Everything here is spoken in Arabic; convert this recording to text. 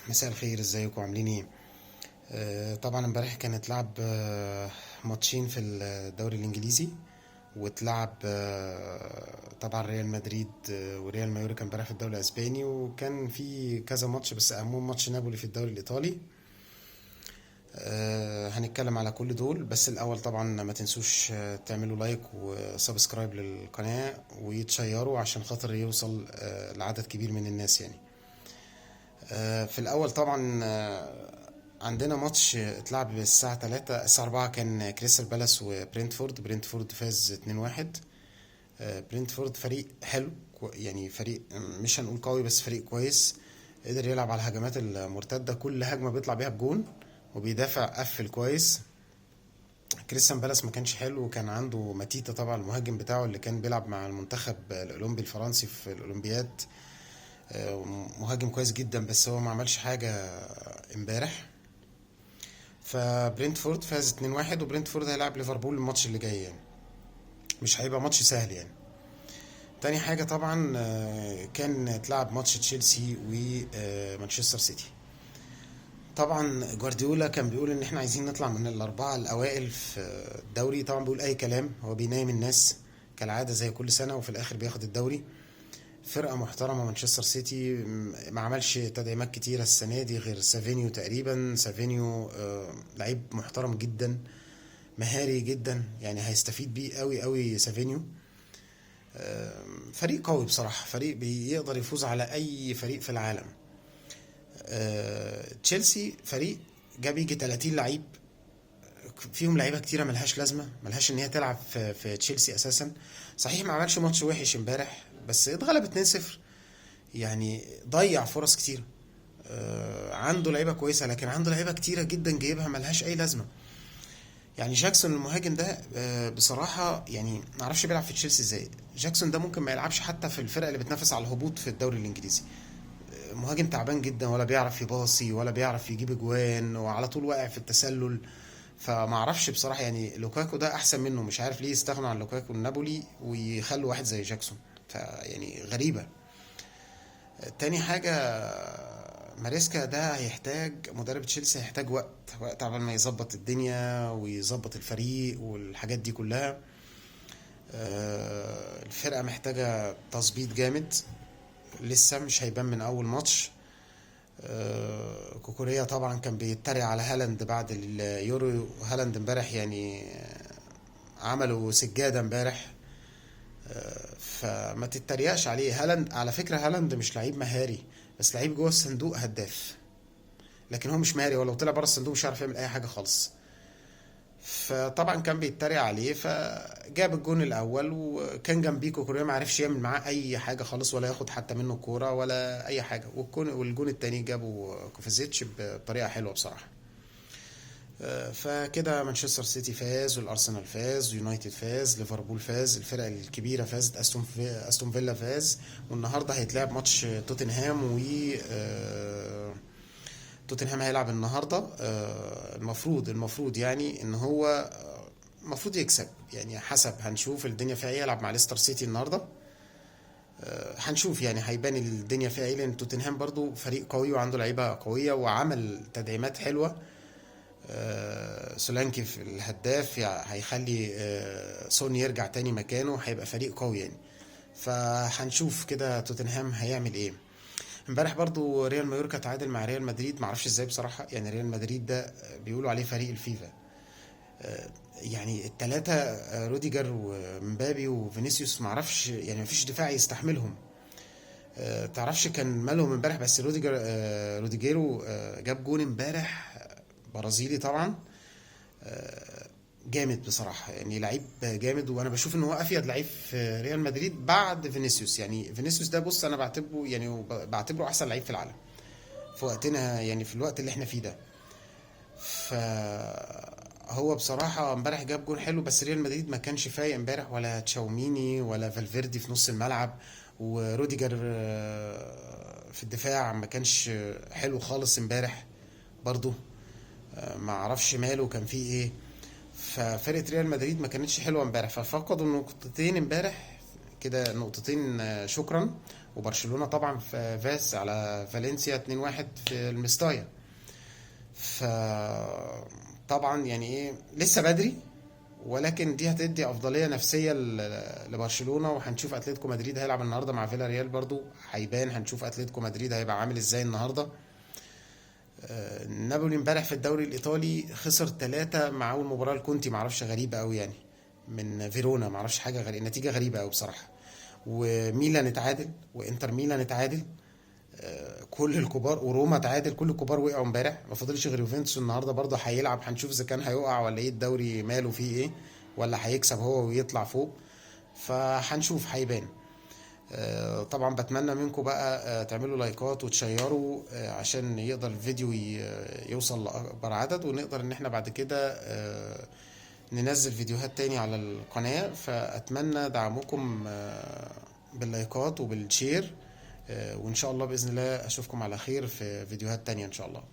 مساء الخير، ازيكم عاملين ايه؟ طبعا امبارح كانت لعب ماتشين في الدوري الانجليزي، واتلعب طبعا ريال مدريد وريال مايوركا امبارح في الدوري الاسباني، وكان في كذا ماتش بس اهمهم ماتش نابولي في الدوري الايطالي. هنتكلم على كل دول، بس الاول طبعا ما تنسوش تعملوا لايك وسبسكرايب للقناة ويتشيروا عشان خاطر يوصل لعدد كبير من الناس يعني. في الأول طبعا عندنا ماتش اتلعب الساعة 3 الساعة 4، كان كريستال بالاس وبرنتفورد فاز 2-1. برنتفورد فريق حلو، يعني فريق مش هنقول قوي بس فريق كويس. قدر يلعب على الهجمات المرتدة، كل هجمة بيطلع بيها بجون، وبيدافع قفل كويس. كريستيان بالاس ما كانش حلو، وكان عنده ماتيتا طبعا المهاجم بتاعه اللي كان بيلعب مع المنتخب الأولمبي الفرنسي في الأولمبياد. مهاجم كويس جدا، بس هو ما عملش حاجة امبارح. فبرنتفورد فاز 2-1، وبرنتفورد هيلعب ليفربول الماتش اللي جاي يعني، مش هيبقى ماتش سهل يعني. تاني حاجة طبعا كان اتلعب ماتش تشيلسي ومانشستر سيتي. طبعا جوارديولا كان بيقول ان احنا عايزين نطلع من الاربعة الاوائل في الدوري. طبعا بيقول اي كلام، هو بينايم الناس كالعادة زي كل سنة، وفي الاخر بياخد الدوري. فرقة محترمة مانشستر سيتي، ما عملش تدعيمات كتيرة السنة دي غير سافينيو تقريبا. سافينيو لعيب محترم جدا، مهاري جدا، يعني هيستفيد بيه قوي قوي سافينيو. فريق قوي بصراحة، فريق بيقدر يفوز على أي فريق في العالم. تشيلسي فريق جاب يجي 30 لعيب، فيهم لعيبه كتيره ملهاش لازمه، ملهاش ان هي تلعب في تشيلسي اساسا. صحيح ما عملش ماتش وحش امبارح، بس اتغلب 2-0، يعني ضيع فرص كتير. عنده لعيبه كويسه، لكن عنده لعيبه كتيره جدا جايبها ملهاش اي لازمه. يعني جاكسون المهاجم ده بصراحه يعني ما اعرفش بيلعب في تشيلسي ازاي. جاكسون ده ممكن ما يلعبش حتى في الفرق اللي بتنافس على الهبوط في الدوري الانجليزي. مهاجم تعبان جدا، ولا بيعرف يباصي ولا بيعرف يجيب اجوان، وعلى طول واقع في التسلل. فما اعرفش بصراحه، يعني لوكاكو ده احسن منه، مش عارف ليه يستغنوا عن لوكاكو النابولي ويخلوا واحد زي جاكسون. فيعني غريبه. تاني حاجه، ماريسكا ده هيحتاج، مدرب تشيلسي هيحتاج وقت عبال ما يظبط الدنيا ويظبط الفريق والحاجات دي كلها. الفرقه محتاجه تظبيط جامد، لسه مش هيبان من اول ماتش. كوكوريا طبعا كان بيتريق على هالاند بعد اليورو. هالاند امبارح يعني عملوا سجادة امبارح. فما تتريقش عليه. هالاند على فكرة، هالاند مش لعيب مهاري، بس لعيب جوه الصندوق هداف. لكن هو مش مهاري، ولو طلع بره الصندوق مش عارف يعمل اي حاجة خالص. فطبعا كان بيتريق عليه، فجاب الجون الاول وكان جنبيه كوكوريا ما عرفش يعمل معاه اي حاجه خالص، ولا ياخد حتى منه الكوره ولا اي حاجه. والجون التاني جابه كوفازيتش بطريقه حلوه بصراحه. فكده مانشستر سيتي فاز، والارسنال فاز، ويونايتد فاز، ليفربول فاز، الفرق الكبيره فازت، استون فيلا فاز. والنهارده هيتلعب ماتش توتنهام و توتنهام هيلعب النهارده. المفروض يعني ان هو المفروض يكسب، يعني حسب هنشوف الدنيا فيها ايه. يلعب مع ليستر سيتي النهارده. هنشوف يعني هيبان الدنيا فيها ايه، لان توتنهام برضو فريق قوي وعنده لعيبه قويه وعمل تدعيمات حلوه. سولانكي في الهداف، يعني هيخلي سون يرجع تاني مكانه، هيبقى فريق قوي يعني. فهنشوف كده توتنهام هيعمل ايه. امبارح برضو ريال مايوركا تعادل مع ريال مدريد، معرفش ازاي بصراحة. يعني ريال مدريد ده بيقولوا عليه فريق الفيفا. يعني التلاتة روديجر ومبابي وفينيسيوس، معرفش يعني مفيش دفاع يستحملهم. تعرفش كان مالهم امبارح، بس روديجيرو جاب جون امبارح، برازيلي طبعا. جامد بصراحة، يعني لعيب جامد، وانا بشوف ان هو افيد لعيب في ريال مدريد بعد فينيسيوس. يعني فينيسيوس ده بص انا بعتبره، يعني بعتبره احسن لعيب في العالم في وقتنا، يعني في الوقت اللي احنا فيه ده. فهو بصراحة امبارح جاب جون حلو، بس ريال مدريد ما كانش فايق امبارح، ولا تشاوميني ولا فالفيردي في نص الملعب. وروديجر في الدفاع ما كانش حلو خالص امبارح برضو. ما اعرفش ماله كان فيه ايه. ففرقة ريال مدريد ما كانتش حلوة امبارح، ففقدوا نقطتين امبارح كده، نقطتين شكرا. وبرشلونة طبعا فاز على فالنسيا 2-1 في المستايا. ف طبعا يعني ايه لسه بدري، ولكن دي هتدي افضليه نفسيه لبرشلونه. وهنشوف اتلتيكو مدريد هيلعب النهارده مع فيلا ريال برضو، هيبان. هنشوف اتلتيكو مدريد هيبقى عامل ازاي النهارده. نابولي امبارح في الدوري الايطالي خسر 3 مع اول مباراه لكونتي، معرفش غريبه قوي يعني، من فيرونا. معرفش حاجه غريبه، نتيجه غريبه قوي بصراحه. وميلان اتعادل، وانتر ميلان اتعادل. كل الكبار، وروما تعادل. كل الكبار وقعوا امبارح، ما فاضلش غير يوفنتوس النهارده برضه هيلعب. هنشوف اذا كان هيقع ولا ايه، الدوري ماله فيه ايه، ولا هيكسب هو ويطلع فوق. فهنشوف هيبان. طبعا بتمنى منكم بقى تعملوا لايكات وتشيروا عشان يقدر الفيديو يوصل لأكبر عدد، ونقدر ان احنا بعد كده ننزل فيديوهات تاني على القناة. فأتمنى دعمكم باللايكات وبالشير. وإن شاء الله بإذن الله أشوفكم على خير في فيديوهات تانية إن شاء الله.